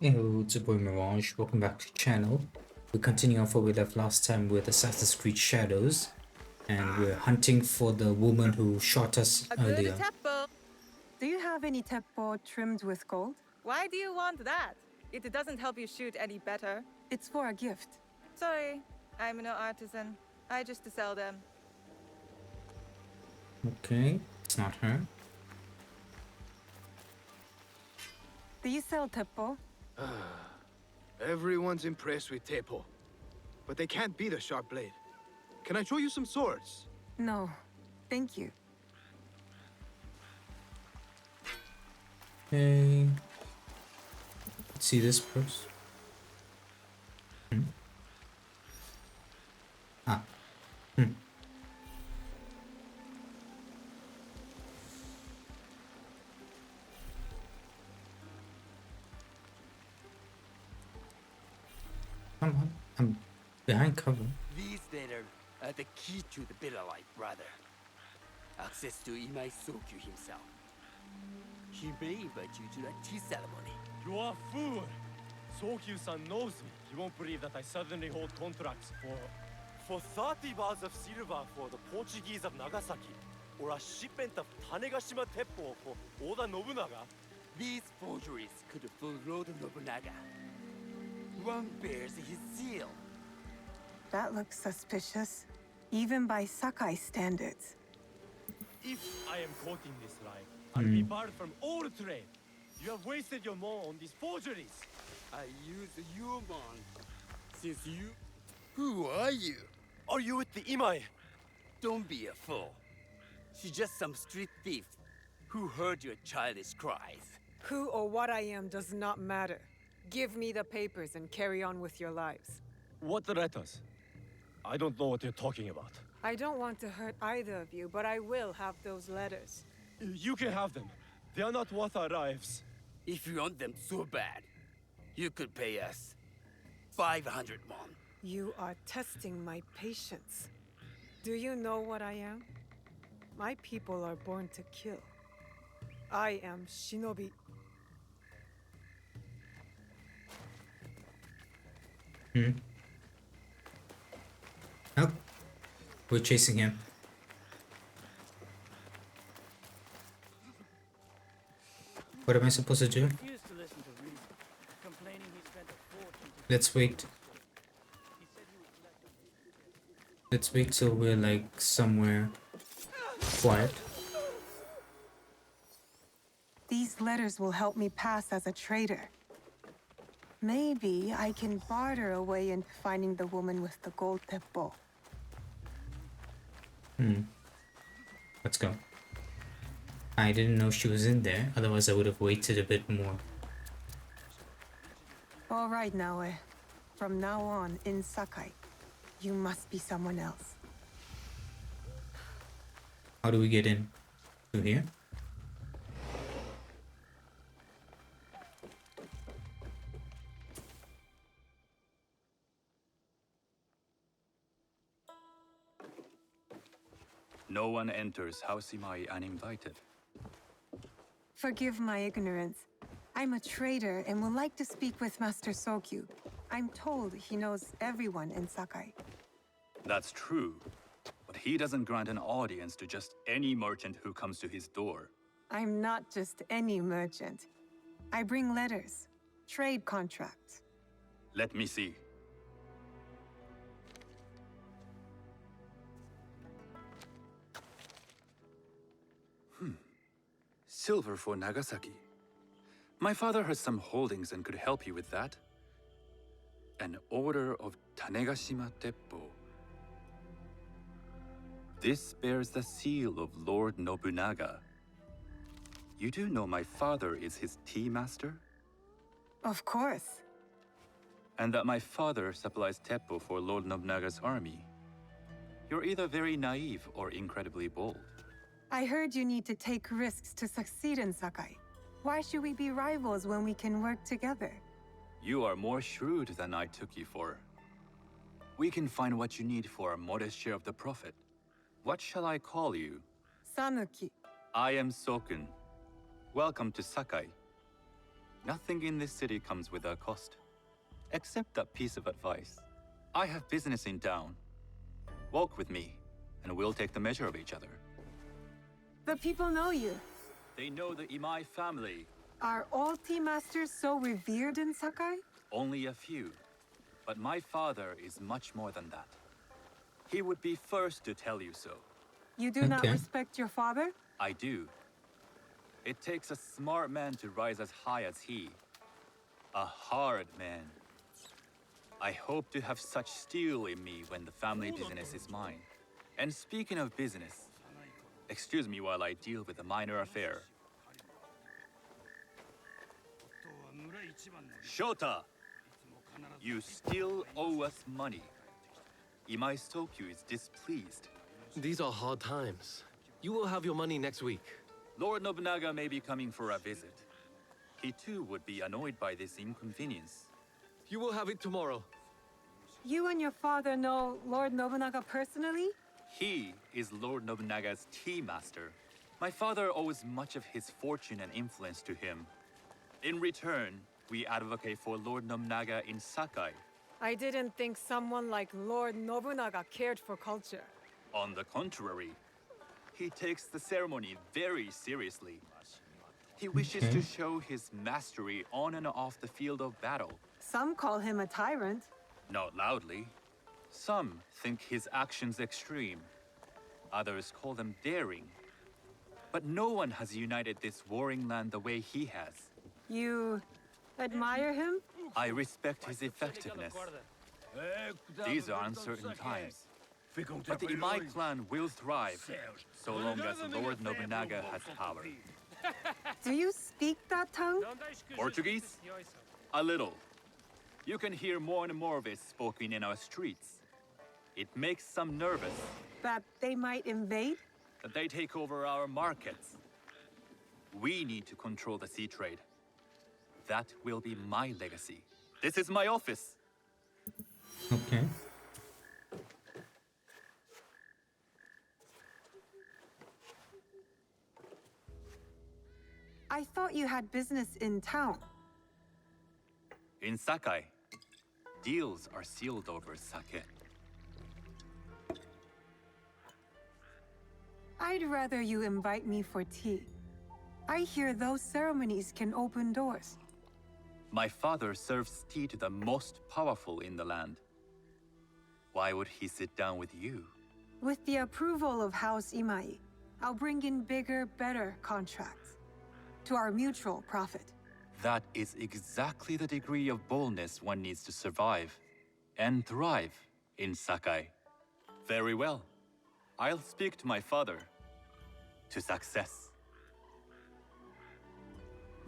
Hello, it's your boy Mirage. Welcome back to the channel. We continue on where we left last time with Assassin's Creed Shadows, and we're hunting for the woman who shot us A good earlier. Teppo. Do you have any Teppo trimmed with gold? Why do you want that? It doesn't help you shoot any better. It's for a gift. Sorry, I'm no artisan. I just sell them. Okay, it's not her. Do you sell Teppo? Everyone's impressed with Teppo, but they can't beat a sharp blade. Can I show you some swords? No, thank you. Okay. Let's see this first. Ah. Come on, I'm behind cover. These letters are the key to the better life, brother. Access to Imai Sokyu himself. He may invite you to a tea ceremony. You are a fool! Sokyu-san knows me. He won't believe that I suddenly hold contracts for 30 bars of silver for the Portuguese of Nagasaki, or a shipment of Tanegashima Teppo for Oda Nobunaga. These forgeries could fool Lord Nobunaga. One bears his seal. That looks suspicious, even by Sakai standards. If I am quoting this right, I'll be barred from all trade. You have wasted your mo on these forgeries. I use you, man. Since you... Who are you? Are you with the Imai? Don't be a fool. She's just some street thief who heard your childish cries. Who or what I am does not matter. Give me the papers and carry on with your lives. What letters? I don't know what you're talking about. I don't want to hurt either of you, but I will have those letters. You can have them. They are not worth our lives. If you want them so bad, you could pay us 500 won. You are testing my patience. Do you know what I am? My people are born to kill. I am Shinobi. Oh, we're chasing him. What am I supposed to do? Let's wait. Let's wait till we're like somewhere quiet. These letters will help me pass as a trader. Maybe I can barter a way into finding the woman with the gold Teppo. Let's go. I didn't know she was in there, otherwise I would have waited a bit more. All right, Naoe. From now on, in Sakai, you must be someone else. How do we get in? Through here? No one enters House Imai uninvited. Forgive my ignorance. I'm a trader and would like to speak with Master Sokyu. I'm told he knows everyone in Sakai. That's true, but he doesn't grant an audience to just any merchant who comes to his door. I'm not just any merchant. I bring letters, trade contracts. Let me see. Silver for Nagasaki. My father has some holdings and could help you with that. An order of Tanegashima Teppo. This bears the seal of Lord Nobunaga. You do know my father is his tea master? Of course. And that my father supplies Teppo for Lord Nobunaga's army. You're either very naive or incredibly bold. I heard you need to take risks to succeed in Sakai. Why should we be rivals when we can work together? You are more shrewd than I took you for. We can find what you need for a modest share of the profit. What shall I call you? Sanuki. I am Sokun. Welcome to Sakai. Nothing in this city comes without cost. Except that piece of advice. I have business in town. Walk with me, and we'll take the measure of each other. The people know you. They know the Imai family. Are all tea masters so revered in Sakai? Only a few. But my father is much more than that. He would be first to tell you so. You do not Okay. respect your father? I do. It takes a smart man to rise as high as he. A hard man. I hope to have such steel in me when the family business is mine. And speaking of business, excuse me while I deal with a minor affair. Shota! You still owe us money. Imai Sokyu is displeased. These are hard times. You will have your money next week. Lord Nobunaga may be coming for a visit. He too would be annoyed by this inconvenience. You will have it tomorrow. You and your father know Lord Nobunaga personally? He is Lord Nobunaga's tea master. My father owes much of his fortune and influence to him. In return, we advocate for Lord Nobunaga in Sakai. I didn't think someone like Lord Nobunaga cared for culture. On the contrary, he takes the ceremony very seriously. He wishes to show his mastery on and off the field of battle. Some call him a tyrant. Not loudly. Some think his actions extreme. Others call them daring. But no one has united this warring land the way he has. You admire him? I respect his effectiveness. These are uncertain times. But the Imai clan will thrive, so long as Lord Nobunaga has power. Do you speak that tongue? Portuguese? A little. You can hear more and more of it spoken in our streets. It makes some nervous That they might invade? that they take over our markets. We need to control the sea trade. That will be my legacy. This is my office. Okay. I thought you had business in town. In Sakai, deals are sealed over sake. I'd rather you invite me for tea. I hear those ceremonies can open doors. My father serves tea to the most powerful in the land. Why would he sit down with you? With the approval of House Imai, I'll bring in bigger, better contracts. To our mutual profit. That is exactly the degree of boldness one needs to survive and thrive in Sakai. Very well. I'll speak to my father. To success.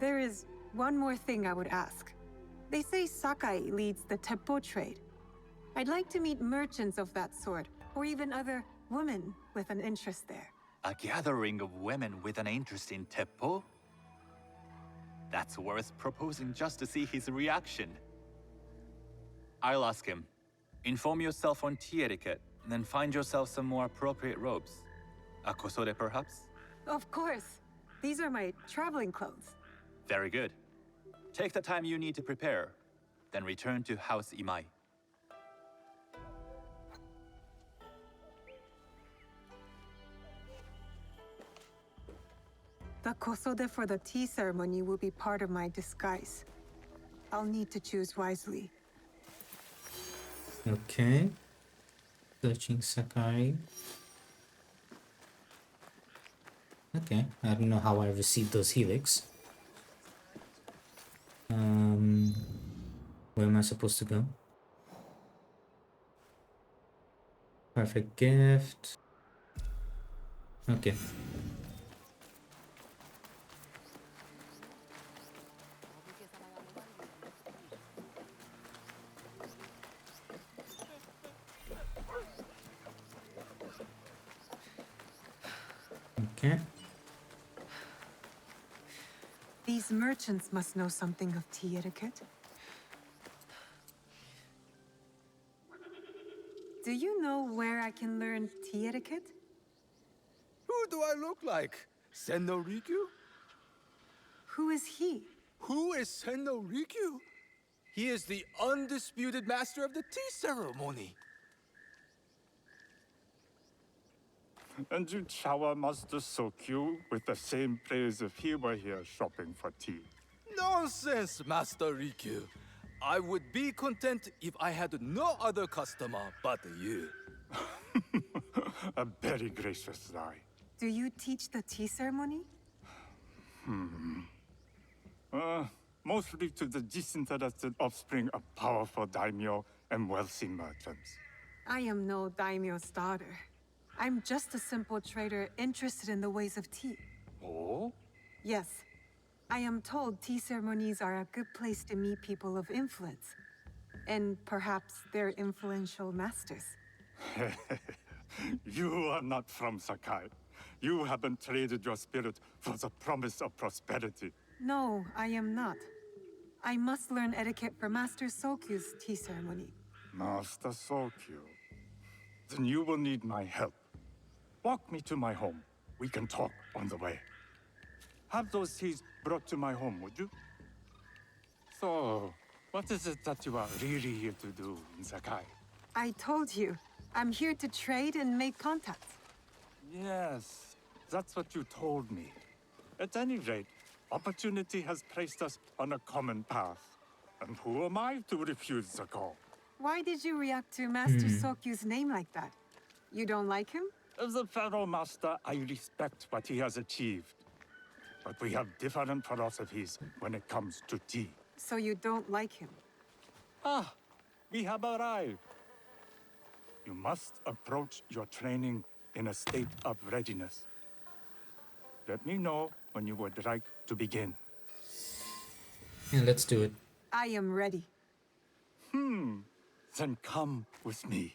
There is one more thing I would ask. They say Sakai leads the Teppo trade. I'd like to meet merchants of that sort, or even other women with an interest there. A gathering of women with an interest in Teppo? That's worth proposing just to see his reaction. I'll ask him. Inform yourself on tea etiquette, then find yourself some more appropriate robes. A kosode, perhaps? Of course. These are my traveling clothes. Very good. Take the time you need to prepare, then return to House Imai. The kosode for the tea ceremony will be part of my disguise. I'll need to choose wisely. Okay. Searching Sakai. Okay, I don't know how I received those helix. Where am I supposed to go? Perfect gift. Okay. Okay. These merchants must know something of tea etiquette. Do you know where I can learn tea etiquette? Who do I look like? Senno Rikyu? Who is he? Who is Senno Rikyu? He is the undisputed master of the tea ceremony. And you shower Master Sokyu with the same praise if he were here shopping for tea. Nonsense, Master Rikyu. I would be content if I had no other customer but you. A very gracious lie. Do you teach the tea ceremony? Mostly to the disinterested offspring of powerful daimyo and wealthy merchants. I am no daimyo's daughter. I'm just a simple trader interested in the ways of tea. Oh? Yes. I am told tea ceremonies are a good place to meet people of influence. And perhaps their influential masters. You are not from Sakai. You haven't traded your spirit for the promise of prosperity. No, I am not. I must learn etiquette for Master Sokyu's tea ceremony. Master Sokyu. Then you will need my help. Walk me to my home. We can talk on the way. Have those teas brought to my home, would you? So, what is it that you are really here to do in Sakai? I told you, I'm here to trade and make contacts. Yes, that's what you told me. At any rate, opportunity has placed us on a common path. And who am I to refuse the call? Why did you react to Master Sokyu's name like that? You don't like him? As a Pharaoh Master, I respect what he has achieved. But we have different philosophies when it comes to tea. So you don't like him? Ah, we have arrived. You must approach your training in a state of readiness. Let me know when you would like to begin. Yeah, let's do it. I am ready. Then come with me.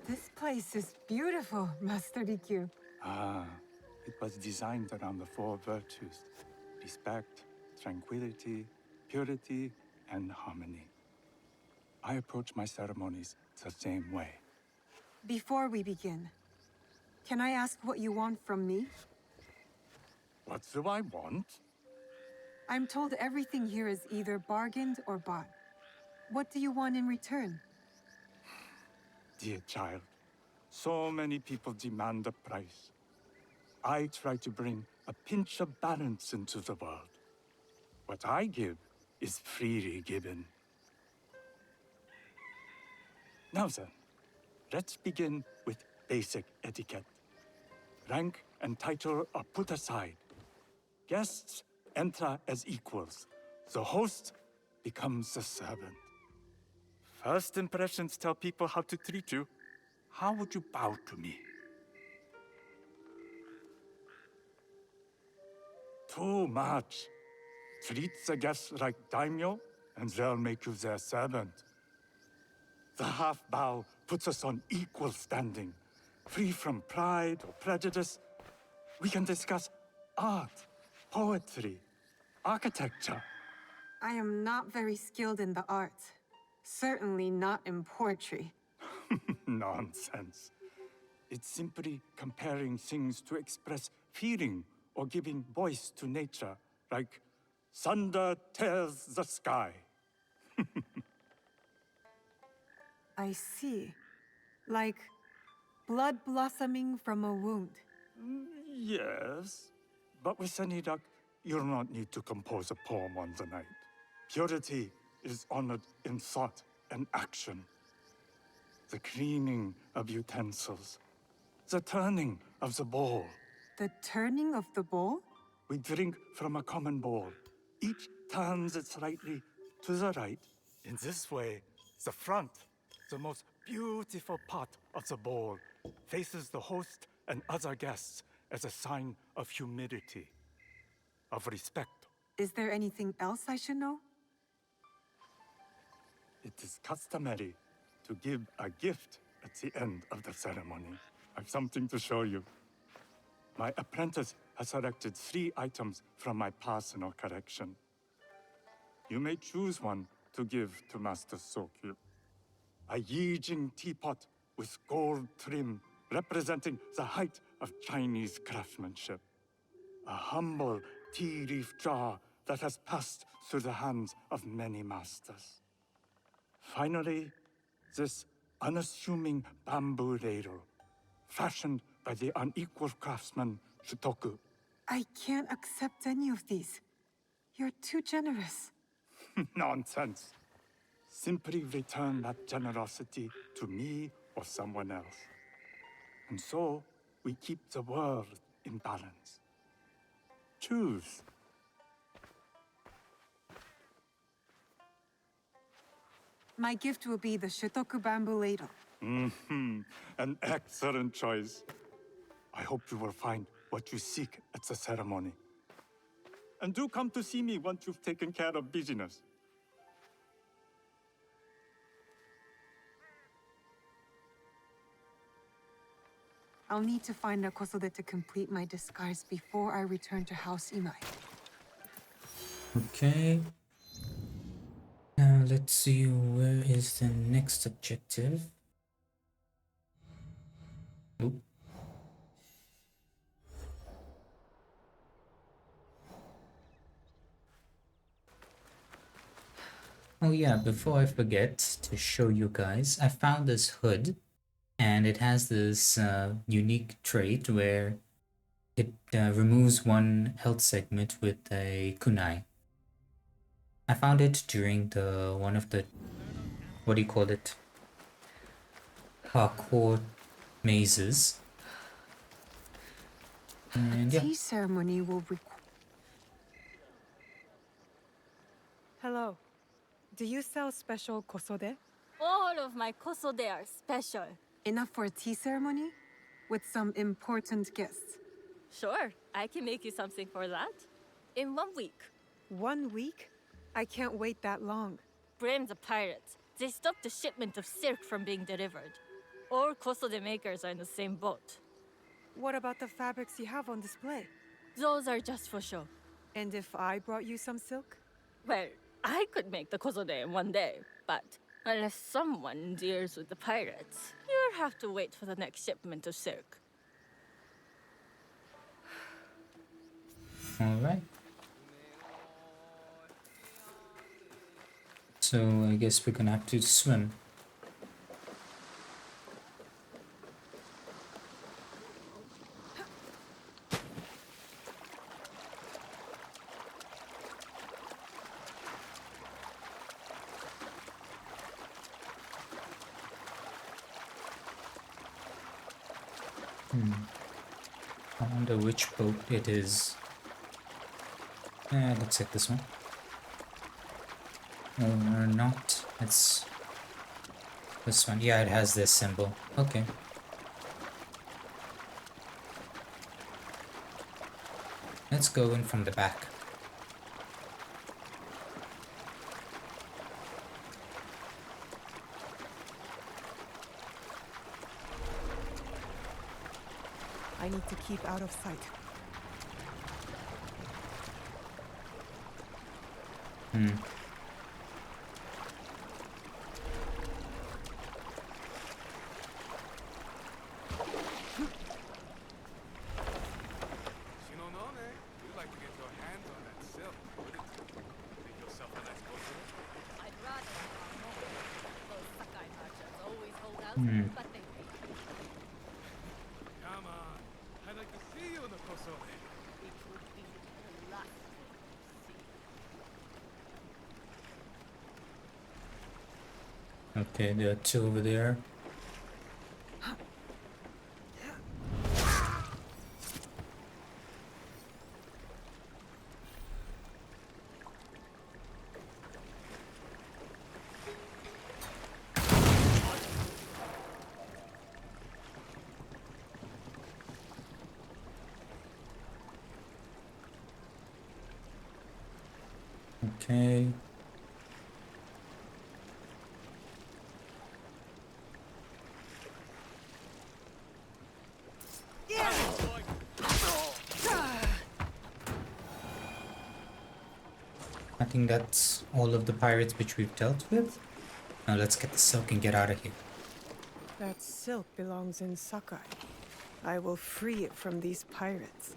This place is beautiful, Master Rikyu. Ah, it was designed around the four virtues: respect, tranquility, purity, and harmony. I approach my ceremonies the same way. Before we begin, can I ask what you want from me? What do I want? I'm told everything here is either bargained or bought. What do you want in return? Dear child, so many people demand a price. I try to bring a pinch of balance into the world. What I give is freely given. Now then, let's begin with basic etiquette. Rank and title are put aside. Guests enter as equals. The host becomes the servant. First impressions tell people how to treat you. How would you bow to me? Too much. Treat the guests like daimyo, and they'll make you their servant. The half bow puts us on equal standing, free from pride or prejudice. We can discuss art, poetry, architecture. I am not very skilled in the arts. Certainly not in poetry. Nonsense. It's simply comparing things to express feeling or giving voice to nature, like thunder tears the sky. I see. Like blood blossoming from a wound. Yes, but with any luck, you'll not need to compose a poem on the night. Purity is honored in thought and action. The cleaning of utensils, the turning of the bowl. The turning of the bowl? We drink from a common bowl. Each turns it slightly to the right. In this way, the front, the most beautiful part of the bowl, faces the host and other guests as a sign of humility, of respect. Is there anything else I should know? It is customary to give a gift at the end of the ceremony. I've something to show you. My apprentice has selected 3 items from my personal collection. You may choose one to give to Master Sokyu. A Yijing teapot with gold trim representing the height of Chinese craftsmanship. A humble tea leaf jar that has passed through the hands of many masters. Finally, this unassuming bamboo ladle, fashioned by the unequal craftsman Shutoku. I can't accept any of these. You're too generous. Nonsense. Simply return that generosity to me or someone else. And so, we keep the world in balance. Choose. My gift will be the Shitoku bamboo ladle. An excellent choice. I hope you will find what you seek at the ceremony. And do come to see me once you've taken care of business. I'll need to find a kosode to complete my disguise before I return to House Imai. Okay. Now let's see, where is the next objective? Oop. Oh yeah, before I forget to show you guys, I found this hood and it has this unique trait where it removes one health segment with a kunai. I found it during one of the, what do you call it, parkour mazes. And yeah. Tea ceremony will require. Hello. Do you sell special kosode? All of my kosode are special. Enough for a tea ceremony? With some important guests. Sure, I can make you something for that. In 1 week. 1 week? I can't wait that long. Blame the pirates. They stopped the shipment of silk from being delivered. All kosode makers are in the same boat. What about the fabrics you have on display? Those are just for show. And if I brought you some silk? Well, I could make the kosode in 1 day, but unless someone deals with the pirates, you'll have to wait for the next shipment of silk. Alright. So I guess we're gonna have to swim. I wonder which boat it is. Looks like this one. Or not. It's this one. Yeah, it has this symbol. Okay. Let's go in from the back. I need to keep out of sight. You'd like to get your hands on that silk, wouldn't you? Make yourself a nice kosode? I'd rather have Naoe. Those Sakai merchants always hold out, but they pay. Come on. I'd like to see you in the kosode. It would be delightful to see. Okay, there are two over there. Okay. think that's all of the pirates which we've dealt with. Now let's get the silk and get out of here. That silk belongs in Sakai. I will free it from these pirates.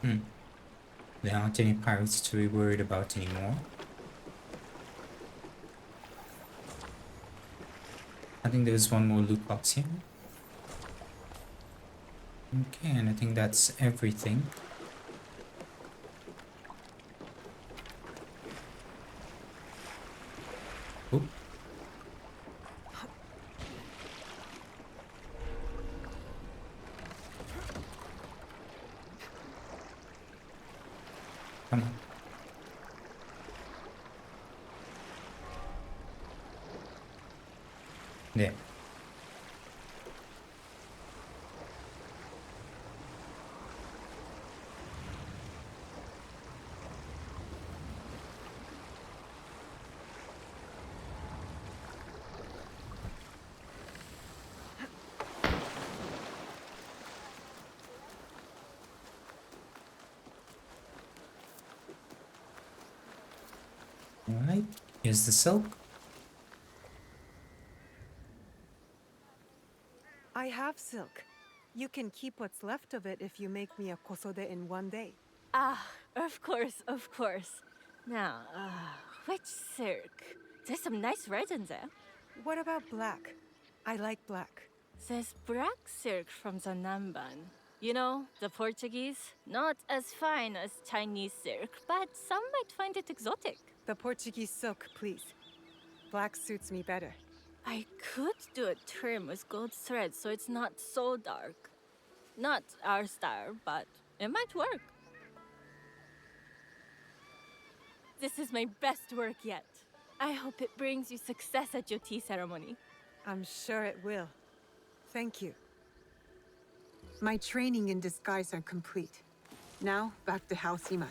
There aren't any pirates to be worried about anymore. I think there's one more loot box here. Okay, and I think that's everything. Oop. Come on. There. Alright, here's the silk. I have silk. You can keep what's left of it if you make me a kosode in one day. Ah, of course, of course. Now, which silk? There's some nice red in there. What about black? I like black. There's black silk from the Namban. You know, the Portuguese? Not as fine as Chinese silk, but some might find it exotic. The Portuguese silk, please. Black suits me better. I could do a trim with gold thread so it's not so dark. Not our style, but it might work. This is my best work yet. I hope it brings you success at your tea ceremony. I'm sure it will. Thank you. My training in disguise are complete. Now, back to House Imai.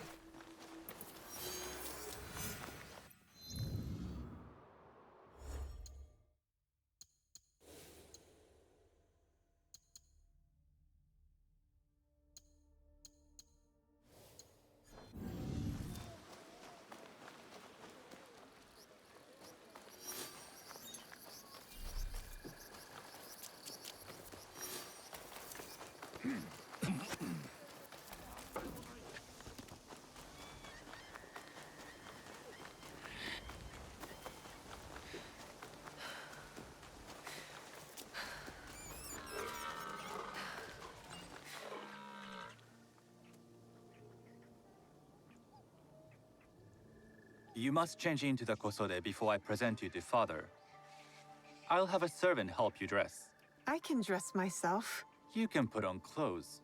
You must change into the kosode before I present you to father. I'll have a servant help you dress. I can dress myself. You can put on clothes.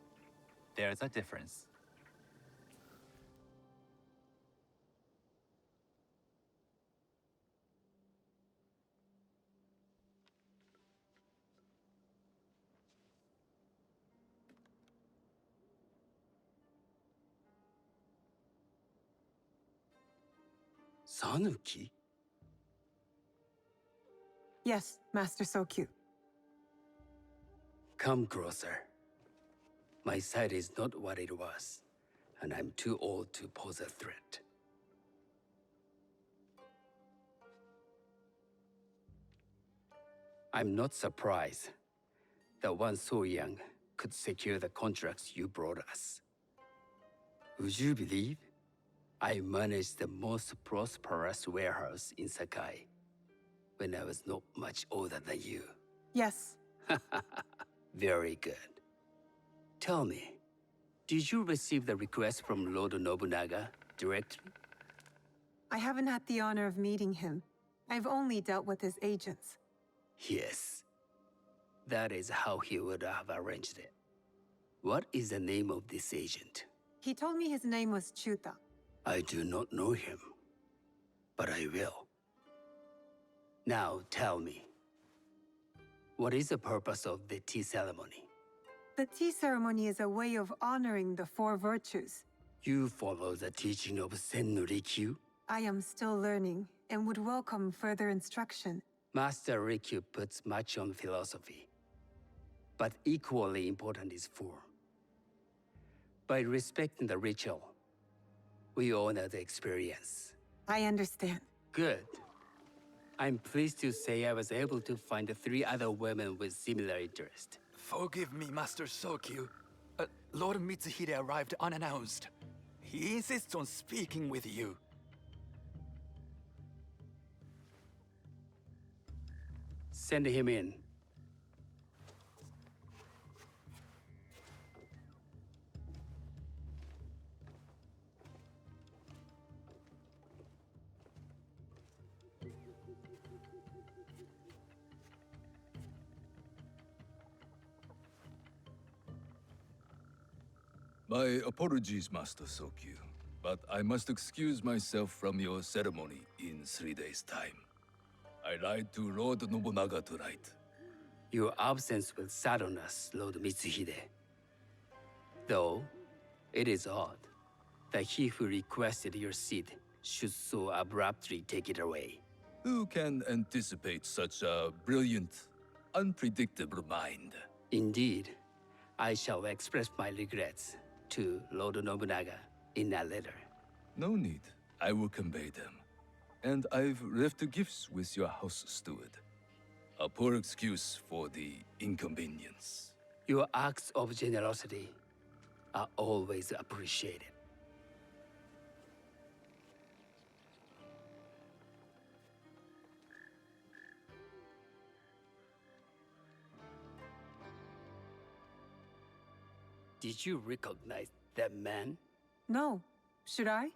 There's a difference. Sanuki? Yes, Master Sokyu. Come closer. My sight is not what it was, and I'm too old to pose a threat. I'm not surprised that one so young could secure the contracts you brought us. Would you believe I managed the most prosperous warehouse in Sakai when I was not much older than you? Yes. Very good. Tell me, did you receive the request from Lord Nobunaga directly? I haven't had the honor of meeting him. I've only dealt with his agents. Yes. That is how he would have arranged it. What is the name of this agent? He told me his name was Chuta. I do not know him, but I will. Now tell me, what is the purpose of the tea ceremony? The tea ceremony is a way of honoring the four virtues. You follow the teaching of Sen no Rikyu? I am still learning and would welcome further instruction. Master Rikyu puts much on philosophy, but equally important is form. By respecting the ritual, We honor the experience. I understand. Good. I'm pleased to say I was able to find 3 other women with similar interest. Forgive me, Master Sokyu. Lord Mitsuhide arrived unannounced. He insists on speaking with you. Send him in. My apologies, Master Sokyu, but I must excuse myself from your ceremony in 3 days' time. I lied to Lord Nobunaga tonight. Your absence will sadden us, Lord Mitsuhide. Though, it is odd that he who requested your seat should so abruptly take it away. Who can anticipate such a brilliant, unpredictable mind? Indeed, I shall express my regrets to Lord Nobunaga in a letter. No need. I will convey them. And I've left the gifts with your house steward. A poor excuse for the inconvenience. Your acts of generosity are always appreciated. Did you recognize that man? No. Should I?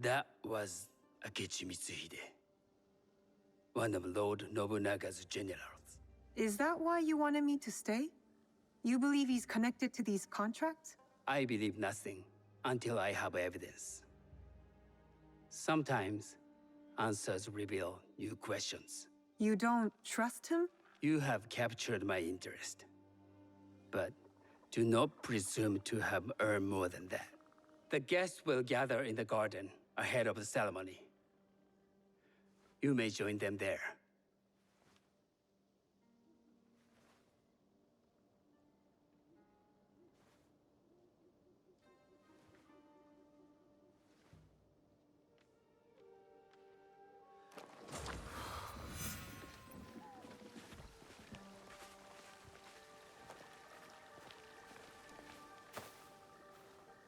That was Akechi Mitsuhide, one of Lord Nobunaga's generals. Is that why you wanted me to stay? You believe he's connected to these contracts? I believe nothing until I have evidence. Sometimes, answers reveal new questions. You don't trust him? You have captured my interest. But do not presume to have earned more than that. The guests will gather in the garden ahead of the ceremony. You may join them there.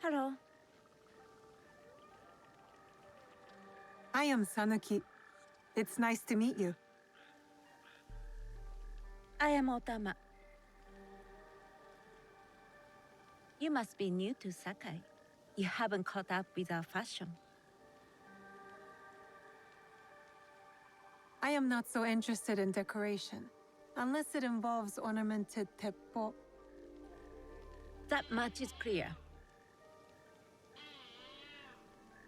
Hello. I am Sanuki. It's nice to meet you. I am Otama. You must be new to Sakai. You haven't caught up with our fashion. I am not so interested in decoration, unless it involves ornamented Teppo. That much is clear.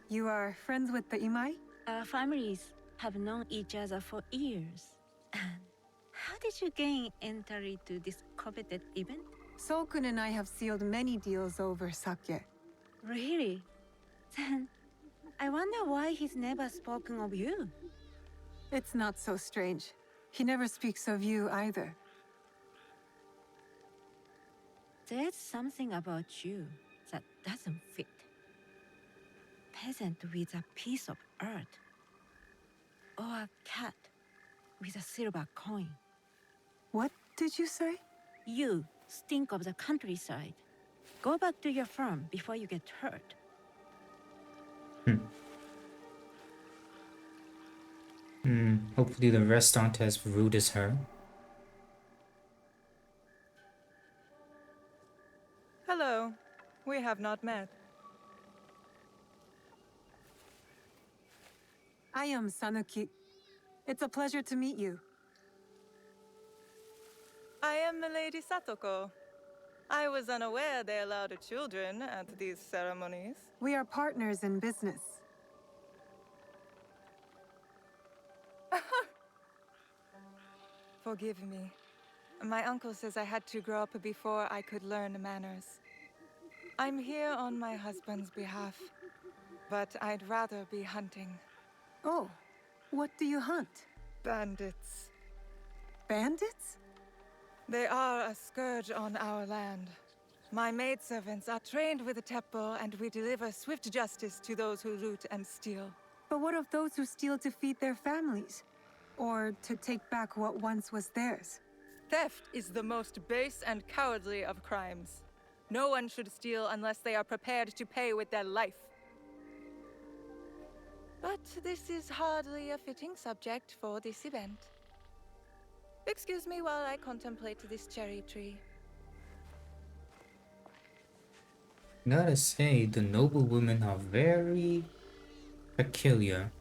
You are friends with the Imai? Our families have known each other for years. How did you gain entry to this coveted event? Sokun and I have sealed many deals over sake. Really? Then I wonder why he's never spoken of you. It's not so strange. He never speaks of you either. There's something about you that doesn't fit. Peasant with a piece of earth. Or a cat with a silver coin. What did you say? You stink of the countryside. Go back to your farm before you get hurt. Hopefully the rest aren't as rude as her. Hello. We have not met. I am Sanuki. It's a pleasure to meet you. I am Milady Satoko. I was unaware they allowed children at these ceremonies. We are partners in business. Forgive me. My uncle says I had to grow up before I could learn manners. I'm here on my husband's behalf, but I'd rather be hunting. Oh, what do you hunt? Bandits. Bandits? They are a scourge on our land. My maidservants are trained with the Teppo, and we deliver swift justice to those who loot and steal. But what of those who steal to feed their families? Or to take back what once was theirs? Theft is the most base and cowardly of crimes. No one should steal unless they are prepared to pay with their life. But this is hardly a fitting subject for this event. Excuse me while I contemplate this cherry tree. Gotta say, the noble women are very peculiar.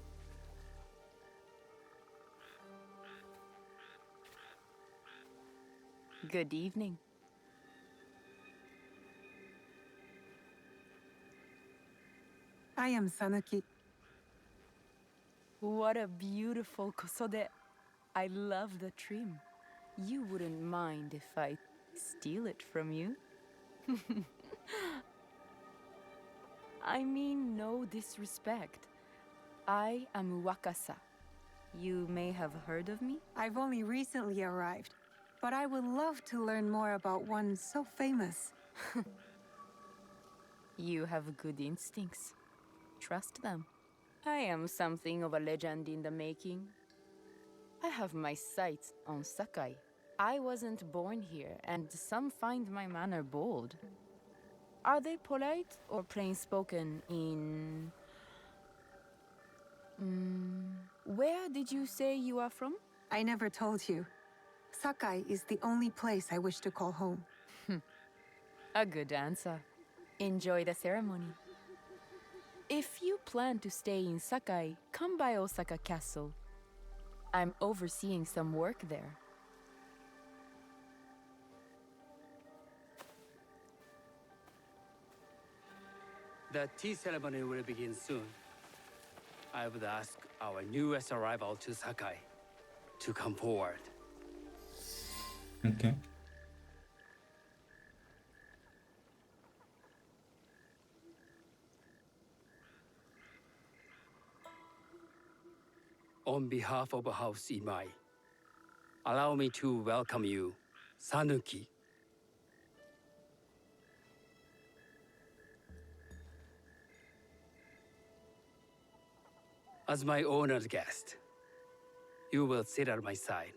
Good evening. I am Sanuki. What a beautiful kosode. I love the trim. You wouldn't mind if I steal it from you? I mean no disrespect. I am Wakasa. You may have heard of me? I've only recently arrived, but I would love to learn more about one so famous. You have good instincts. Trust them. I am something of a legend in the making. I have my sights on Sakai. I wasn't born here, and some find my manner bold. Are they polite or plain-spoken in... Where did you say you are from? I never told you. Sakai is the only place I wish to call home. A good answer. Enjoy the ceremony. If you plan to stay in Sakai, come by Osaka Castle. I'm overseeing some work there. The tea ceremony will begin soon. I would ask our newest arrival to Sakai to come forward. Okay. On behalf of House Imai, allow me to welcome you, Sanuki. As my honored guest, you will sit at my side,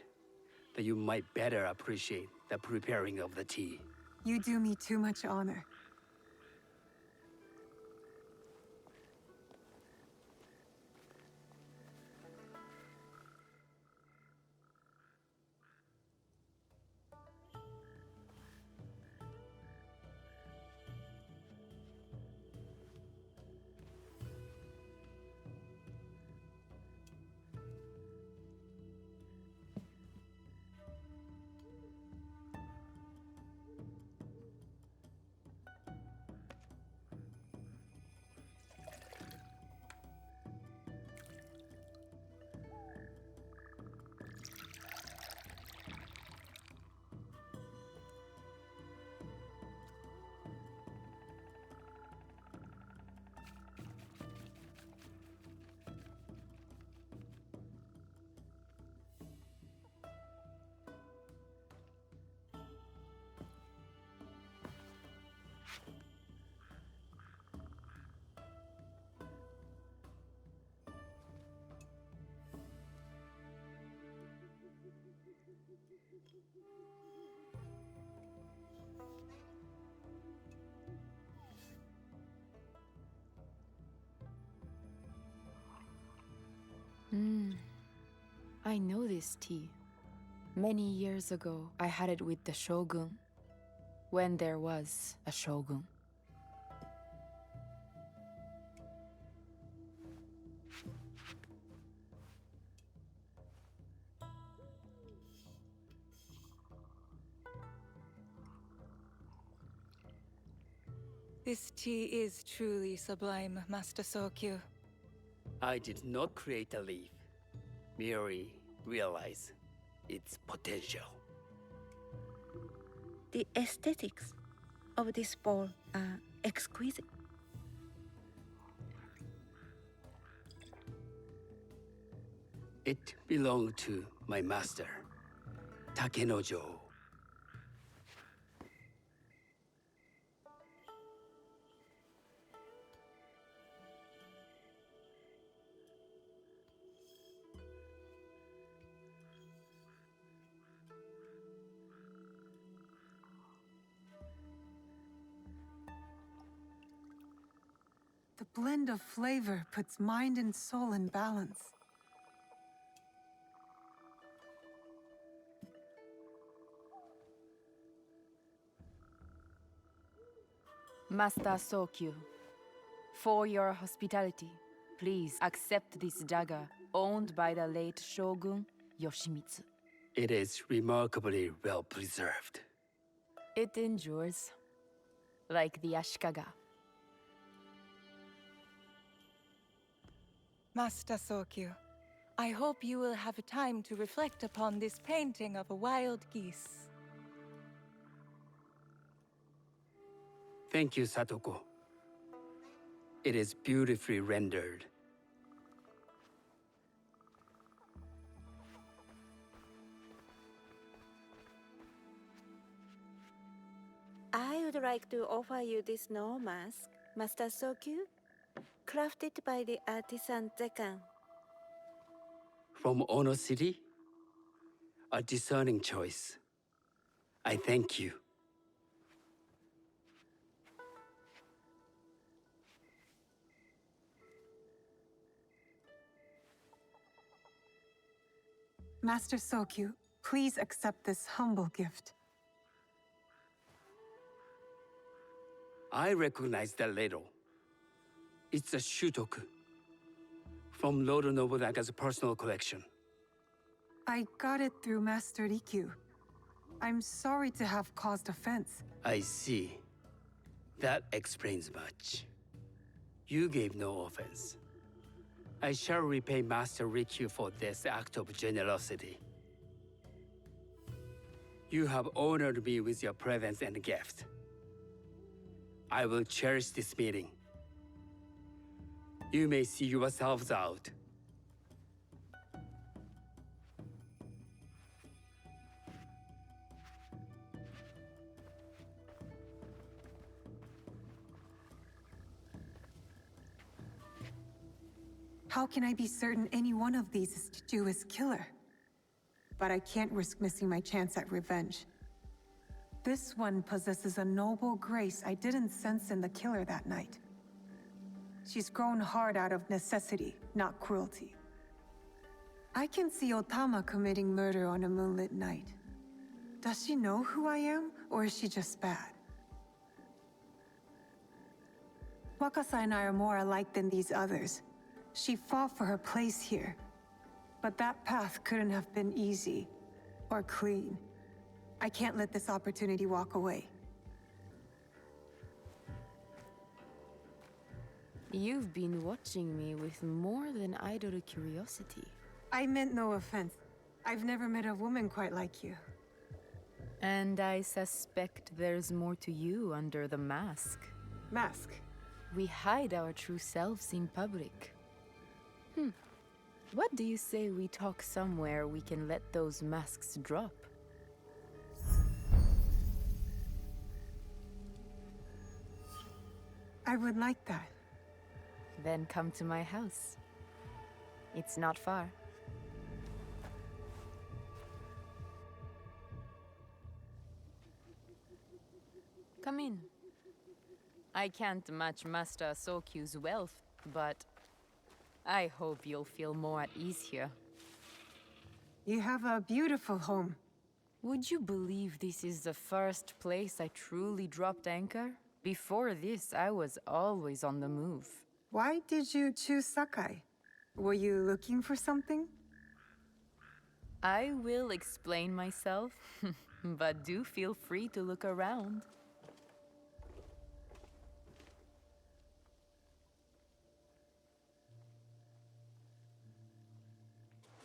that you might better appreciate the preparing of the tea. You do me too much honor. I know this tea. Many years ago, I had it with the shogun, when there was a shogun. This tea is truly sublime, Master Sokyu. I did not create a leaf, merely realize its potential. The aesthetics of this bowl are exquisite. It belonged to my master, Takenojo. blend of flavor puts mind and soul in balance. Master Sokyu, for your hospitality, please accept this dagger owned by the late Shogun Yoshimitsu. It is remarkably well preserved. It endures, like the Ashikaga. Master Sokyu, I hope you will have time to reflect upon this painting of a wild geese. Thank you, Satoko. It is beautifully rendered. I would like to offer you this snow mask, Master Sokyu, crafted by the artisan Zekan. From Ono City? A discerning choice. I thank you. Master Sokyu, please accept this humble gift. I recognize that ladle. It's a shutoku. From Lord Nobunaga's personal collection. I got it through Master Rikyu. I'm sorry to have caused offense. I see. That explains much. You gave no offense. I shall repay Master Rikyu for this act of generosity. You have honored me with your presence and gift. I will cherish this meeting. You may see yourselves out. How can I be certain any one of these is to do his killer? But I can't risk missing my chance at revenge. This one possesses a noble grace I didn't sense in the killer that night. She's grown hard out of necessity, not cruelty. I can see Otama committing murder on a moonlit night. Does she know who I am, or is she just bad? Wakasa and I are more alike than these others. She fought for her place here. But that path couldn't have been easy or clean. I can't let this opportunity walk away. You've been watching me with more than idle curiosity. I meant no offense. I've never met a woman quite like you. And I suspect there's more to you under the mask. Mask? We hide our true selves in public. What do you say we talk somewhere we can let those masks drop? I would like that. Then come to my house. It's not far. Come in. I can't match Master Sokyu's wealth, but I hope you'll feel more at ease here. You have a beautiful home. Would you believe this is the first place I truly dropped anchor? Before this, I was always on the move. Why did you choose Sakai? Were you looking for something? I will explain myself, but do feel free to look around.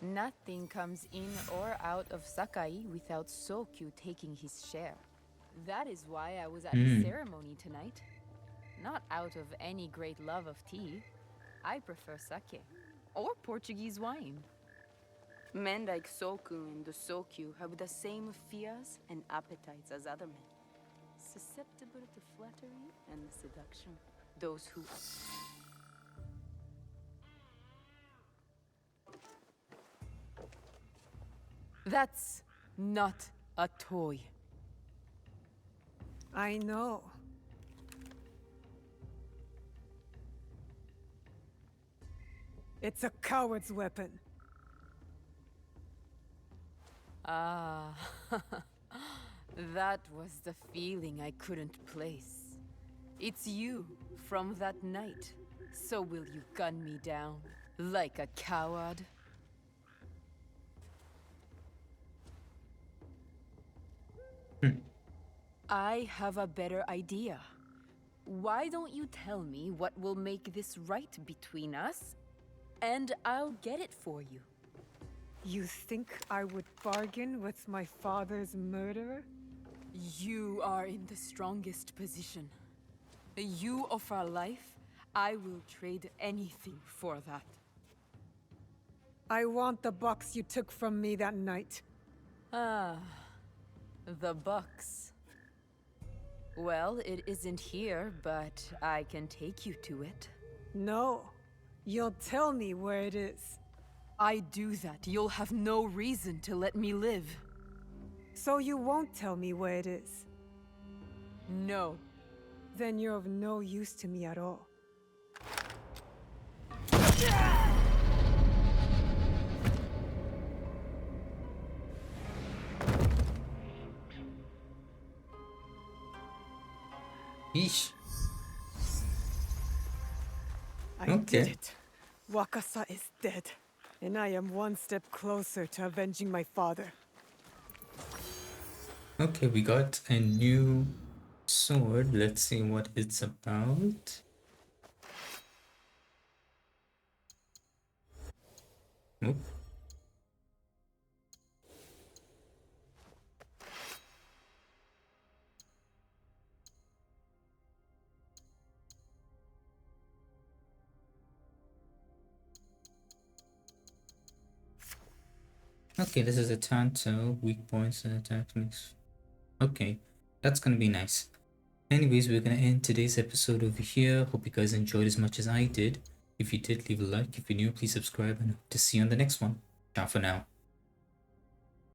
Nothing comes in or out of Sakai without Sokyu taking his share. That is why I was at the ceremony tonight. Not out of any great love of tea. I prefer sake, or Portuguese wine. Men like Soku and the Sokyu have the same fears and appetites as other men. Susceptible to flattery and seduction. Those who... That's not a toy. I know. It's a coward's weapon. Ah, that was the feeling I couldn't place. It's you from that night. So will you gun me down like a coward? I have a better idea. Why don't you tell me what will make this right between us, and I'll get it for you. You think I would bargain with my father's murderer? You are in the strongest position. You offer life, I will trade anything for that. I want the box you took from me that night. Ah, the box. Well, it isn't here, but I can take you to it. No, you'll tell me where it is. I do that, you'll have no reason to let me live. So you won't tell me where it is? No. Then you're of no use to me at all. Yeesh. I did it. Wakasa is dead, and I am one step closer to avenging my father. Okay, we got a new sword. Let's see what it's about. Oop. Okay, this is a Tanto, weak points and attack mix. Okay, that's gonna be nice. Anyways, we're gonna end today's episode over here. Hope you guys enjoyed as much as I did. If you did, leave a like. If you're new, please subscribe, and hope to see you on the next one. Ciao for now.